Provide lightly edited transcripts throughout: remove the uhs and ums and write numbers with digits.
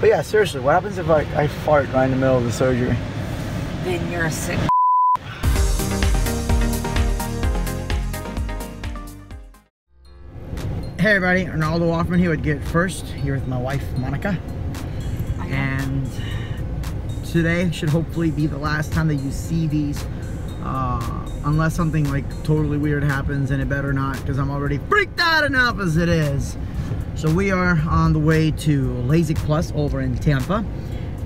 But yeah, seriously, what happens if I fart right in the middle of the surgery? Then you're sick. Hey everybody, Arnaldo Hoffman here with Get First, here with my wife Monica. And today should hopefully be the last time that you see these, unless something like totally weird happens, and it better not, because I'm already freaked out enough as it is. So we are on the way to LasikPlus over in Tampa,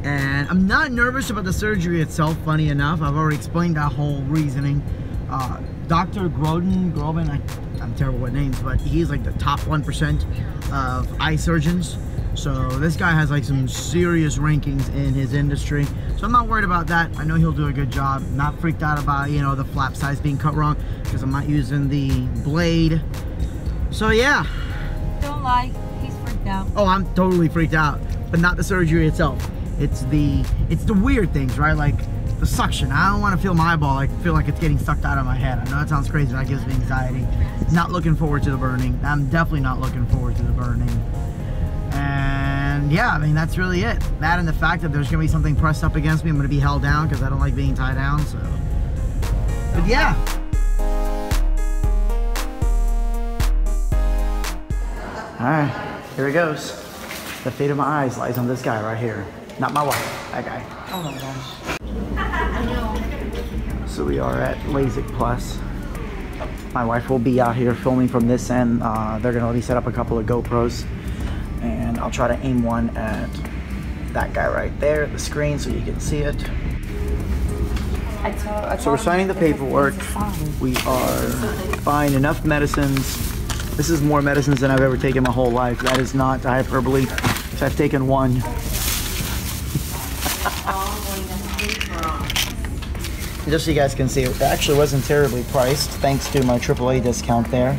and I'm not nervous about the surgery itself. Funny enough, I've already explained that whole reasoning. Dr. Groden, I'm terrible with names, but he's like the top 1% of eye surgeons. So this guy has like some serious rankings in his industry. So I'm not worried about that. I know he'll do a good job. Not freaked out about, you know, the flap size being cut wrong, because I'm not using the blade. So yeah. Don't lie, he's freaked out. Oh, I'm totally freaked out, but not the surgery itself. It's the weird things, right? Like the suction. I don't want to feel my eyeball, feel like it's getting sucked out of my head. I know that sounds crazy, that gives me anxiety. Not looking forward to the burning. I'm definitely not looking forward to the burning. And yeah, I mean, that's really it. That and the fact that there's gonna be something pressed up against me. I'm gonna be held down because I don't like being tied down, so. But yeah. All right, here it goes. The fate of my eyes lies on this guy right here. Not my wife, that guy. Oh my gosh. So we are at LasikPlus. My wife will be out here filming from this end. They're gonna let me set up a couple of GoPros, and I'll try to aim one at that guy right there at the screen so you can see it. So we're signing the paperwork. We are buying enough medicines. This is more medicines than I've ever taken my whole life. That is not hyperbole. So I've taken one. Just so you guys can see, it actually wasn't terribly priced, thanks to my AAA discount there.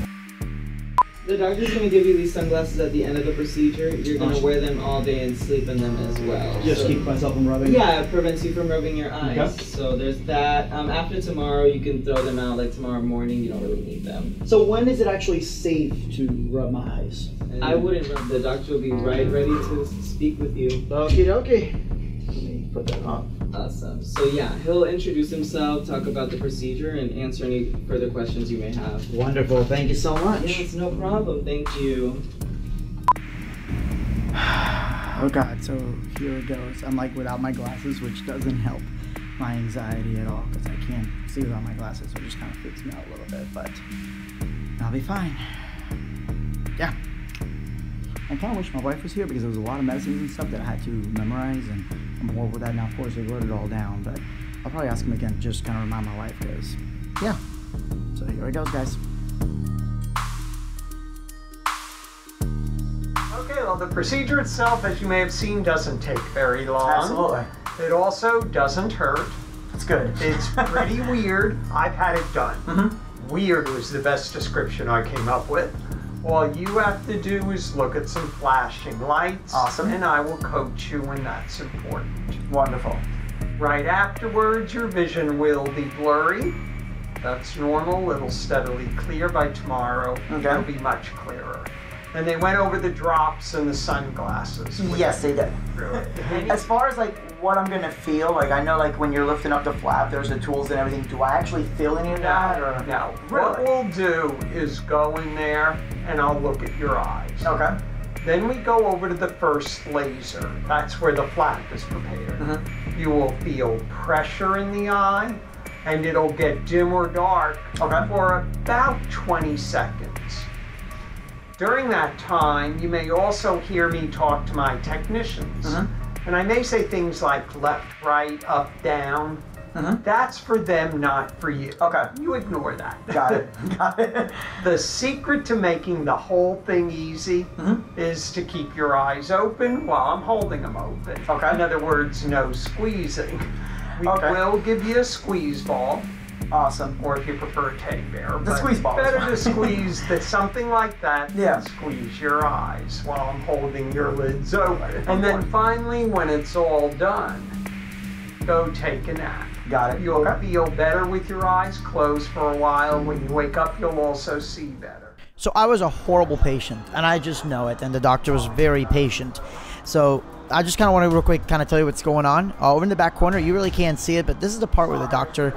The doctor's going to give you these sunglasses at the end of the procedure. You're going to wear them all day and sleep in them as well. Just keep myself from rubbing? Yeah, it prevents you from rubbing your eyes. Okay. So there's that. After tomorrow, you can throw them out. Like tomorrow morning, you don't really need them. So when is it actually safe to rub my eyes? I wouldn't rub. The doctor will be ready to speak with you. Okie dokie. Let me put that on. Awesome. So yeah, he'll introduce himself, talk about the procedure, and answer any further questions you may have. Wonderful. Thank you so much. Yes, no problem. Thank you. Oh God. So here it goes. I'm like without my glasses, which doesn't help my anxiety at all because I can't see without my glasses, so it just kind of freaks me out a little bit. But I'll be fine. Yeah. I kind of wish my wife was here because there was a lot of medicines and stuff that I had to memorize, and I'm horrible with that now. Of course, I wrote it all down, but I'll probably ask him again, just kind of remind my wife, because, yeah. So here it goes, guys. Okay, well, the procedure itself, as you may have seen, doesn't take very long. Absolutely. It also doesn't hurt. That's good. It's pretty weird. I've had it done. Mm-hmm. Weird was the best description I came up with. All you have to do is look at some flashing lights. Awesome. And I will coach you when that's important. Wonderful. Right afterwards, your vision will be blurry. That's normal. It'll steadily clear by tomorrow. Okay. It'll be much clearer. And they went over the drops and the sunglasses. Yes, they did. Really. As far as like what I'm gonna feel, like I know like when you're lifting up the flap, there's the tools and everything. Do I actually feel any of that? Or? No. Really? What we'll do is go in there and I'll look at your eyes. Okay. Then we go over to the first laser. That's where the flap is prepared. Mm-hmm. You will feel pressure in the eye and it'll get dim or dark for about 20 seconds. During that time, you may also hear me talk to my technicians. Mm-hmm. And I may say things like left, right, up, down. Mm-hmm. That's for them, not for you. Okay. You ignore that. Got it. Got it. The secret to making the whole thing easy is to keep your eyes open while I'm holding them open. Okay. In other words, no squeezing. We will give you a squeeze ball. Awesome. Or if you prefer a teddy bear. The squeeze ball. Better to squeeze something like that Yeah. than squeeze your eyes while I'm holding your lids open. And then finally, when it's all done, go take a nap. Got it. You'll feel better with your eyes closed for a while. When you wake up, you'll also see better. So I was a horrible patient, and I just know it, and the doctor was very patient. So I just kind of want to real quick kind of tell you what's going on. Over in the back corner, you really can't see it, but this is the part where the doctor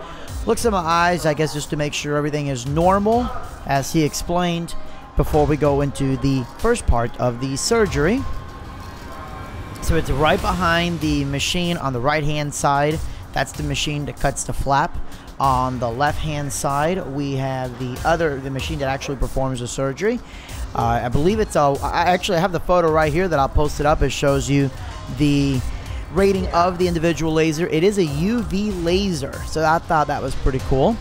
looks at my eyes, I guess just to make sure everything is normal, as he explained, before we go into the first part of the surgery. So it's right behind the machine on the right-hand side. That's the machine that cuts the flap. On the left-hand side, we have the machine that actually performs the surgery. I believe it's I actually have the photo right here that I'll post it up. It shows you the rating of the individual laser. It is a UV laser, so I thought that was pretty cool.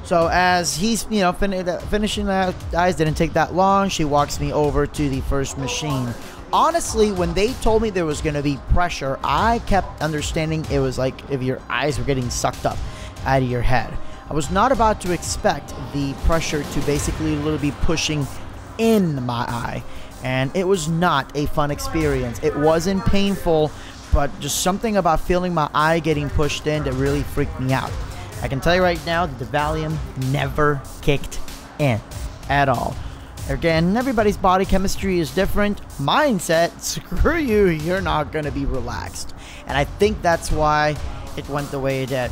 So as he's, you know, finishing the eyes, didn't take that long. She walks me over to the first machine. Honestly, when they told me there was going to be pressure, I kept understanding it was like if your eyes were getting sucked up out of your head. I was not about to expect the pressure to basically literally be pushing in my eye, and it was not a fun experience. It wasn't painful, but just something about feeling my eye getting pushed in that really freaked me out. I can tell you right now that the Valium never kicked in at all. Again, everybody's body chemistry is different. Mindset, screw you, you're not going to be relaxed. And I think that's why it went the way it did.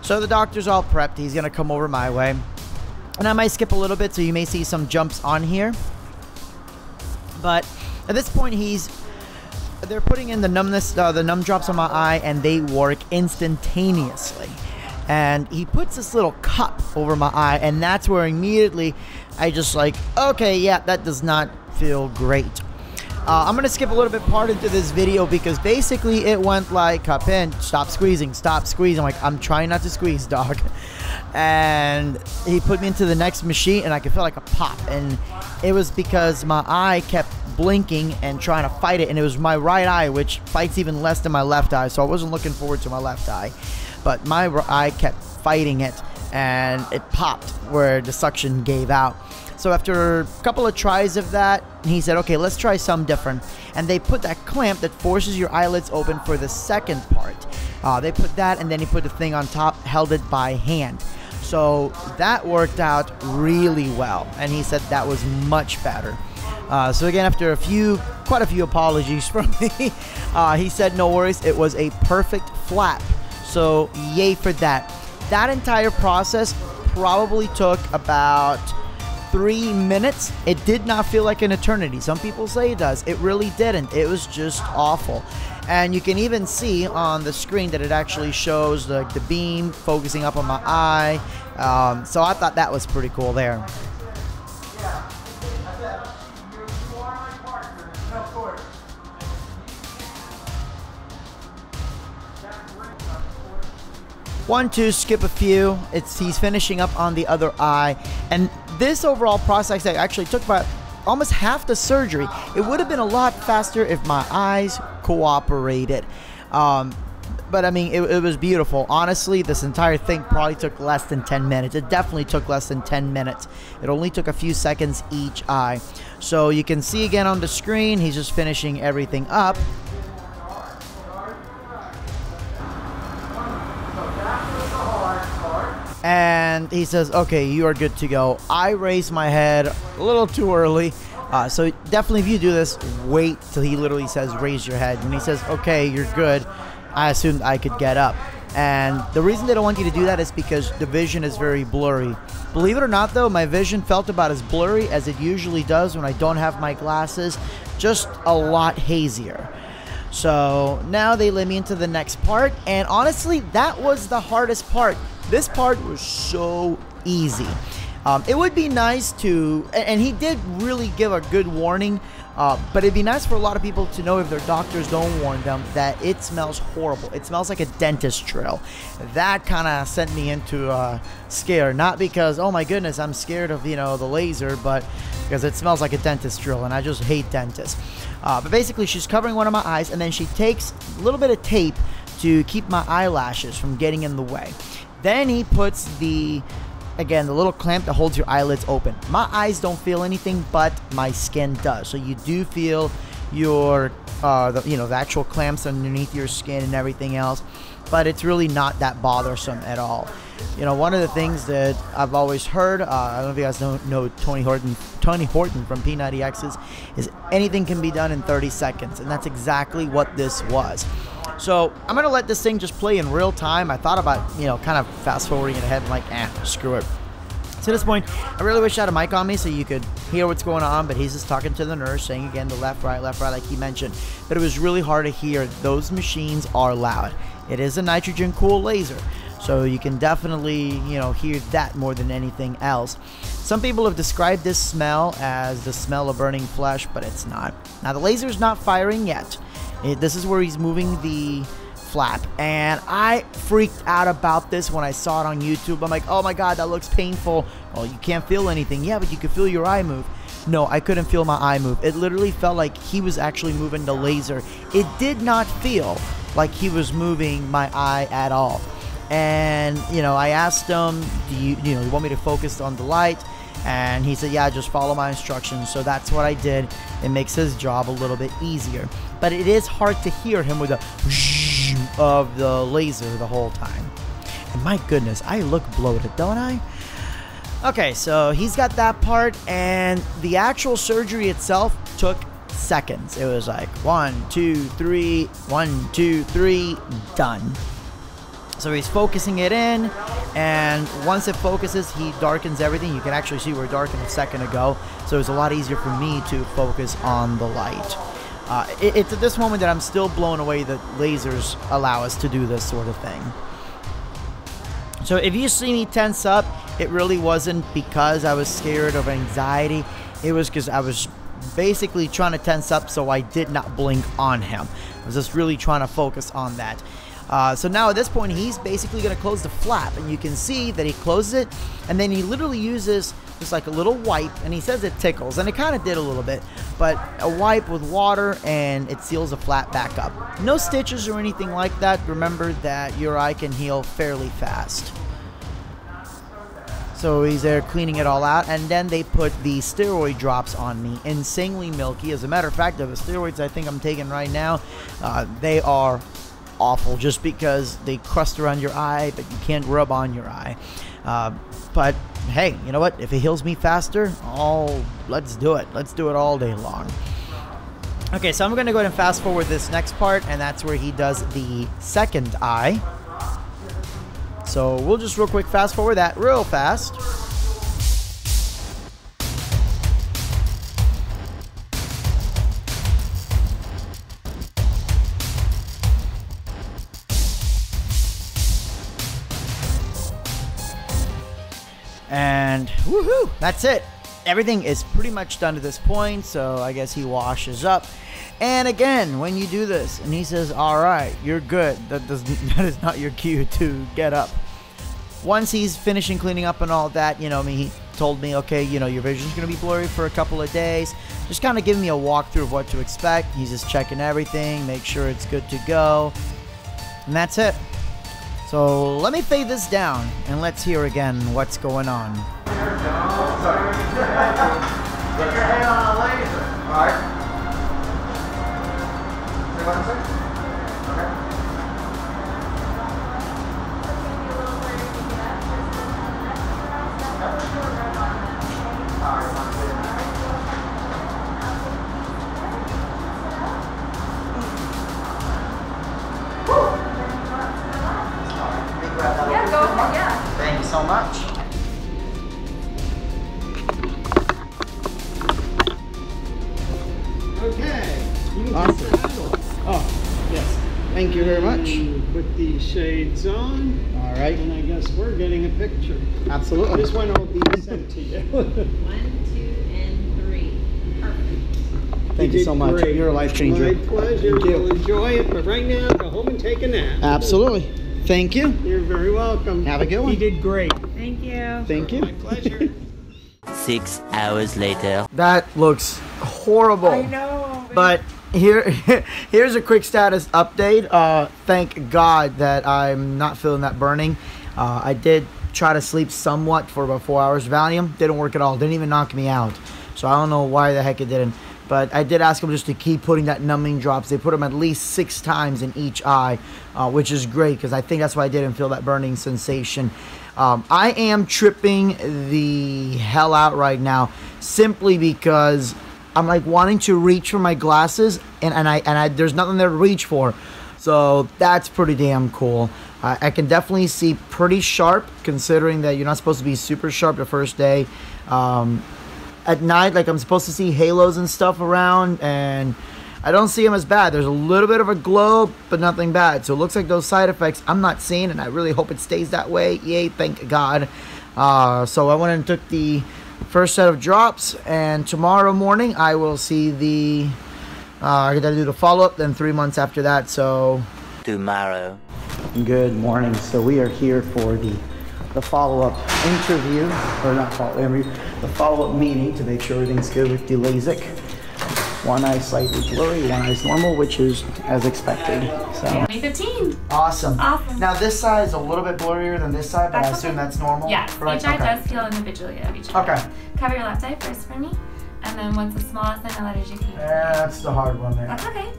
So the doctor's all prepped. He's going to come over my way. And I might skip a little bit, so you may see some jumps on here. But at this point, they're putting in the numb drops on my eye, and they work instantaneously. And he puts this little cup over my eye, and that's where immediately I just like, okay, yeah, that does not feel great. I'm going to skip a little bit part into this video because basically it went like, cup in, stop squeezing, stop squeezing. I'm like, I'm trying not to squeeze, dog. And he put me into the next machine, and I could feel like a pop. And it was because my eye kept blinking and trying to fight it, and it was my right eye, which fights even less than my left eye, so I wasn't looking forward to my left eye. But my eye kept fighting it, and it popped where the suction gave out. So after a couple of tries of that, he said, okay, let's try something different. And they put that clamp that forces your eyelids open for the second part. They put that, and then he put the thing on top, held it by hand. So that worked out really well, and he said that was much better. So again, after quite a few apologies from me, he said no worries, it was a perfect flap. So yay for that. That entire process probably took about 3 minutes. It did not feel like an eternity. Some people say it does. It really didn't. It was just awful. And you can even see on the screen that it actually shows the beam focusing up on my eye. So I thought that was pretty cool there. One, two, skip a few. He's finishing up on the other eye. And this overall process actually took about almost half the surgery. It would have been a lot faster if my eyes cooperated. But I mean, it was beautiful. Honestly, this entire thing probably took less than 10 minutes. It definitely took less than 10 minutes. It only took a few seconds each eye. So you can see again on the screen, he's just finishing everything up. And he says, okay, you are good to go. I raised my head a little too early. So definitely if you do this, wait till he literally says, raise your head. And he says, okay, you're good. I assumed I could get up. And the reason they don't want you to do that is because the vision is very blurry. Believe it or not, though, my vision felt about as blurry as it usually does when I don't have my glasses, just a lot hazier. So now they let me into the next part, and honestly, that was the hardest part. This part was so easy. It would be nice to, and he did really give a good warning, but it'd be nice for a lot of people to know, if their doctors don't warn them, that it smells horrible. It smells like a dentist drill. That kind of sent me into a scare. Not because, oh my goodness, I'm scared of, you know, the laser, but because it smells like a dentist drill, and I just hate dentists. But basically, she's covering one of my eyes, and then she takes a little bit of tape to keep my eyelashes from getting in the way. Then he puts again, the little clamp that holds your eyelids open. My eyes don't feel anything, but my skin does. So you do feel your, the actual clamps underneath your skin and everything else. but it's really not that bothersome at all. You know, one of the things that I've always heard, I don't know if you guys know Tony Horton from P90X's, is anything can be done in 30 seconds, and that's exactly what this was. So I'm going to let this thing just play in real time. I thought about, you know, kind of fast forwarding it ahead and like, screw it. To this point, I really wish I had a mic on me so you could hear what's going on, but he's just talking to the nurse, saying again the left, right, like he mentioned. But it was really hard to hear. Those machines are loud. It is a nitrogen cool laser, so you can definitely, you know, hear that more than anything else. Some people have described this smell as the smell of burning flesh, but it's not. Now the laser's not firing yet. This is where he's moving the flap, and I freaked out about this when I saw it on YouTube. I'm like, oh my god, that looks painful. Well, you can't feel anything. Yeah, but you can feel your eye move. No, I couldn't feel my eye move. It literally felt like he was actually moving the laser. It did not feel like he was moving my eye at all. And you know, I asked him, do you want me to focus on the light? And he said, yeah, just follow my instructions. So that's what I did. It makes his job a little bit easier, but it is hard to hear him with the of the laser the whole time. And my goodness, I look bloated, don't I? Okay, so he's got that part, and the actual surgery itself took seconds. It was like 1, 2, 3, 1, 2, 3, done. So he's focusing it in, and once it focuses, he darkens everything. You can actually see where it darkened a second ago, so it was a lot easier for me to focus on the light. It's at this moment that I'm still blown away that lasers allow us to do this sort of thing. So if you see me tense up, it really wasn't because I was scared of anxiety. It was because I was basically trying to tense up so I did not blink on him. I was just really trying to focus on that. So now at this point, he's basically going to close the flap, and you can see that he closes it, and then he literally uses just like a little wipe, and he says it tickles, and it kind of did a little bit, but a wipe with water, and it seals the flap back up. No stitches or anything like that. Remember that your eye can heal fairly fast. So he's there cleaning it all out, and then they put the steroid drops on me. Insanely milky. As a matter of fact, the steroids I think I'm taking right now, they are awful just because they crust around your eye, but you can't rub on your eye. But hey, you know what? If it heals me faster, let's do it. Let's do it all day long. Okay, so I'm going to go ahead and fast forward this next part, and that's where he does the second eye. So we'll just real quick fast forward that real fast. And woohoo, that's it. Everything is pretty much done to this point, so I guess he washes up. And again, when you do this, and he says, all right, you're good, that is not your cue to get up. Once he's finishing cleaning up and all that, you know, he told me, okay, you know, your vision's going to be blurry for a couple of days. Just kind of giving me a walkthrough of what to expect. He's just checking everything, make sure it's good to go. And that's it. So let me fade this down, and let's hear again what's going on. Get your hand on a laser. All right. See what I'm saying? Okay. Yeah, go ahead, yeah. Thank you so much. Okay. You can Awesome. take the handle. Oh, yes. Thank you very much. And put these shades on. All right. And I guess we're getting a picture. Absolutely. This one will be sent to you. 1, 2, and 3. Perfect. Thank you so much. Great. You're a life changer. My pleasure. Thank you. We'll enjoy it, but right now, go home and take a nap. Absolutely. Thank you. You're very welcome. Have a good one. You did great. Thank you. Thank you. My pleasure. 6 hours later. That looks horrible. I know. But here's a quick status update. Thank God that I'm not feeling that burning. I did try to sleep somewhat for about 4 hours. Valium didn't work at all. Didn't even knock me out. So I don't know why the heck it didn't. But I did ask them just to keep putting that numbing drops. They put them at least 6 times in each eye, which is great because I think that's why I didn't feel that burning sensation. I am tripping the hell out right now simply because I'm like wanting to reach for my glasses and there's nothing there to reach for. So that's pretty damn cool. I can definitely see pretty sharp considering that you're not supposed to be super sharp the first day. At night, like I'm supposed to see halos and stuff around, and I don't see them as bad. There's a little bit of a glow, but nothing bad. So it looks like those side effects I'm not seeing, and I really hope it stays that way. Yay, thank God. So I went and took the first set of drops, and tomorrow morning I will see the I gotta do the follow-up, then 3 months after that. So Tomorrow. good morning. So we are here for the follow-up interview, or not follow-up interview, the follow-up meeting to make sure everything's good with the LASIK. One eye slightly blurry, one eye's normal, which is as expected. So 2015. awesome. Awesome. Now this side is a little bit blurrier than this side, but I That's assume okay. that's normal. Yes, Right? each eye Okay. does heal individually of each other. Okay. Cover your left eye first for me, and then what's the smallest number of letters you can hear? That's the hard one there. That's okay.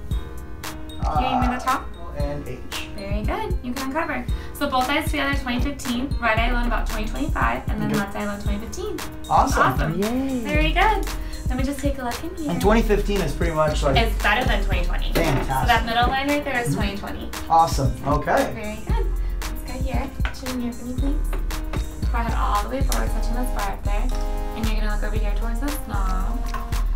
Can you give me the top? And H. Very good. You can uncover. So both eyes together 2015, right eye alone about 2025, and then Okay. left eye alone 2015. Awesome. Awesome. Yay. Very good. Let me just take a look in here. And 2015 is pretty much like It's better than 2020. Fantastic. So that middle line right there is 2020. awesome. Okay. Very good. Let's go here. Chin here for me, please. Go ahead all the way forward, touching this bar up there. And you're gonna look over here towards this knob.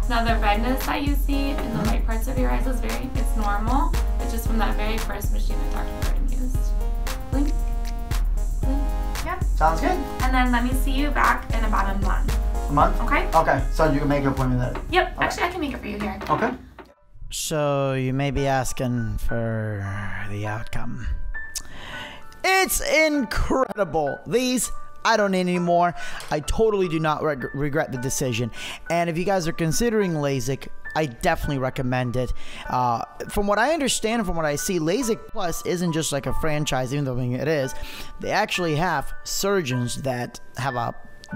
Now the redness that you see in the white parts of your eyes is it's normal. It's just from that very first machine that Dr. Groden used. Blink. Blink. Yep. Sounds good. And then let me see you back in about a month. A month? Okay? Okay. So you can make an appointment there. Yep. Okay. Actually, I can make it for you here. Okay. So you may be asking for the outcome. It's incredible. These I don't need anymore. I totally do not regret the decision. And if you guys are considering LASIK, I definitely recommend it. From what I understand and from what I see, LasikPlus isn't just like a franchise, even though it is. They actually have surgeons that have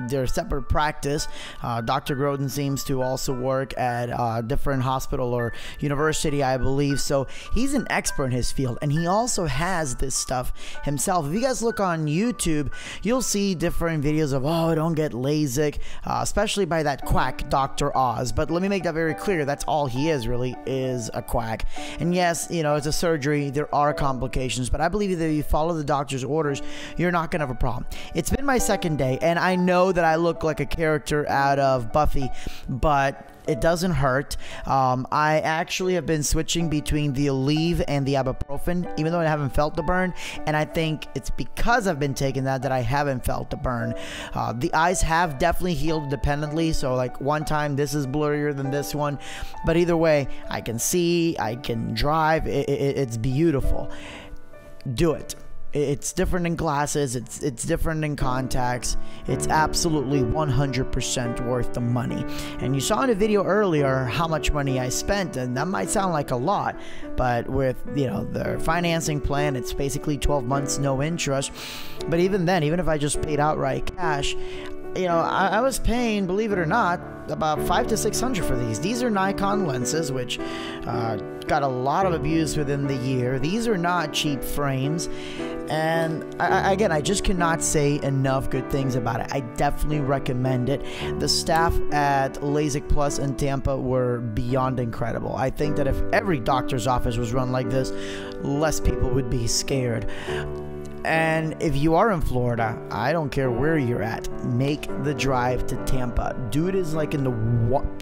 their separate practice. Dr. Groden seems to also work at a different hospital or university, I believe. So he's an expert in his field, and he also has this stuff himself. If you guys look on YouTube, you'll see different videos of, oh, don't get LASIK, especially by that quack Dr. Oz. But let me make that very clear. That's all he is, really, is a quack. And yes, you know, it's a surgery. There are complications, but I believe that if you follow the doctor's orders, you're not going to have a problem. It's been my second day, and I know that I look like a character out of Buffy, but it doesn't hurt. I actually have been switching between the Aleve and the ibuprofen, even though I haven't felt the burn, and I think it's because I've been taking that I haven't felt the burn. The eyes have definitely healed independently, so like one time this is blurrier than this one, but either way, I can see, I can drive, it's beautiful. Do it. It's different in glasses, it's different in contacts. It's absolutely 100% worth the money. And you saw in a video earlier how much money I spent, and that might sound like a lot, but with, you know, the financing plan, it's basically 12 months no interest. But even then, even if I just paid outright cash, you know, I was paying, believe it or not, about $500 to $600 for these. These are Nikon lenses, which got a lot of abuse within the year. These are not cheap frames. And again, I just cannot say enough good things about it. I definitely recommend it. The staff at LasikPlus in Tampa were beyond incredible. I think that if every doctor's office was run like this, less people would be scared. And if you are in Florida, I don't care where you're at, make the drive to Tampa. Dude is like in the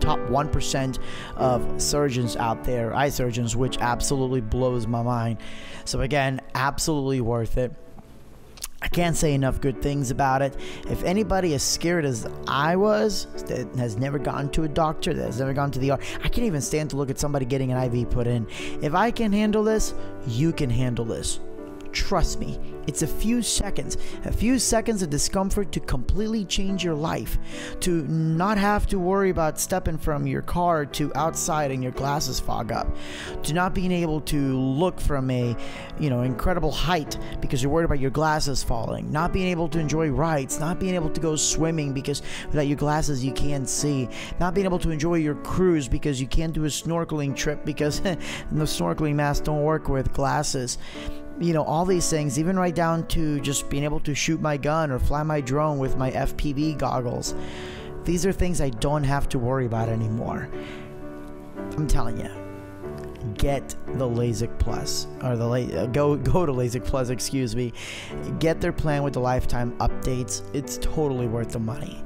top 1% of surgeons out there, eye surgeons, which absolutely blows my mind. So again, absolutely worth it. I can't say enough good things about it. If anybody as scared as I was, that has never gone to a doctor, that has never gone to the ER, I can't even stand to look at somebody getting an IV put in. If I can handle this, you can handle this. Trust me, It's a few seconds of discomfort to completely change your life, to not have to worry about stepping from your car to outside and your glasses fog up, to not being able to look from a, incredible height because you're worried about your glasses falling, not being able to enjoy rides, not being able to go swimming because without your glasses you can't see, not being able to enjoy your cruise because you can't do a snorkeling trip because the snorkeling masks don't work with glasses. All these things, even right down to just being able to shoot my gun or fly my drone with my FPV goggles. These are things I don't have to worry about anymore. I'm telling you, get the LasikPlus, or go to LasikPlus, excuse me. Get their plan with the lifetime updates. It's totally worth the money.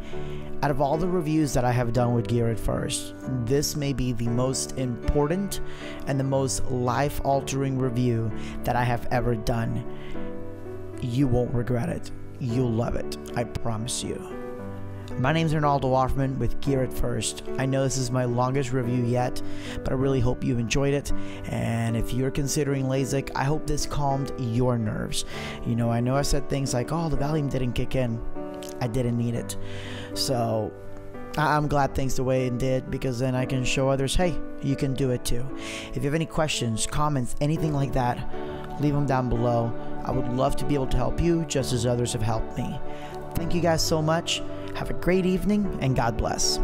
Out of all the reviews that I have done with Gear It First, this may be the most important and the most life-altering review that I have ever done. You won't regret it. You'll love it. I promise you. My name's Untitled Chapter with Gear It First. I know this is my longest review yet, but I really hope you enjoyed it. And if you're considering LASIK, I hope this calmed your nerves. I know I said things like, oh, the Valium didn't kick in. I didn't need it. So I'm glad things the way it did, because then I can show others, hey, you can do it too. If you have any questions, comments, anything like that, leave them down below. I would love to be able to help you just as others have helped me. Thank you guys so much. Have a great evening and God bless.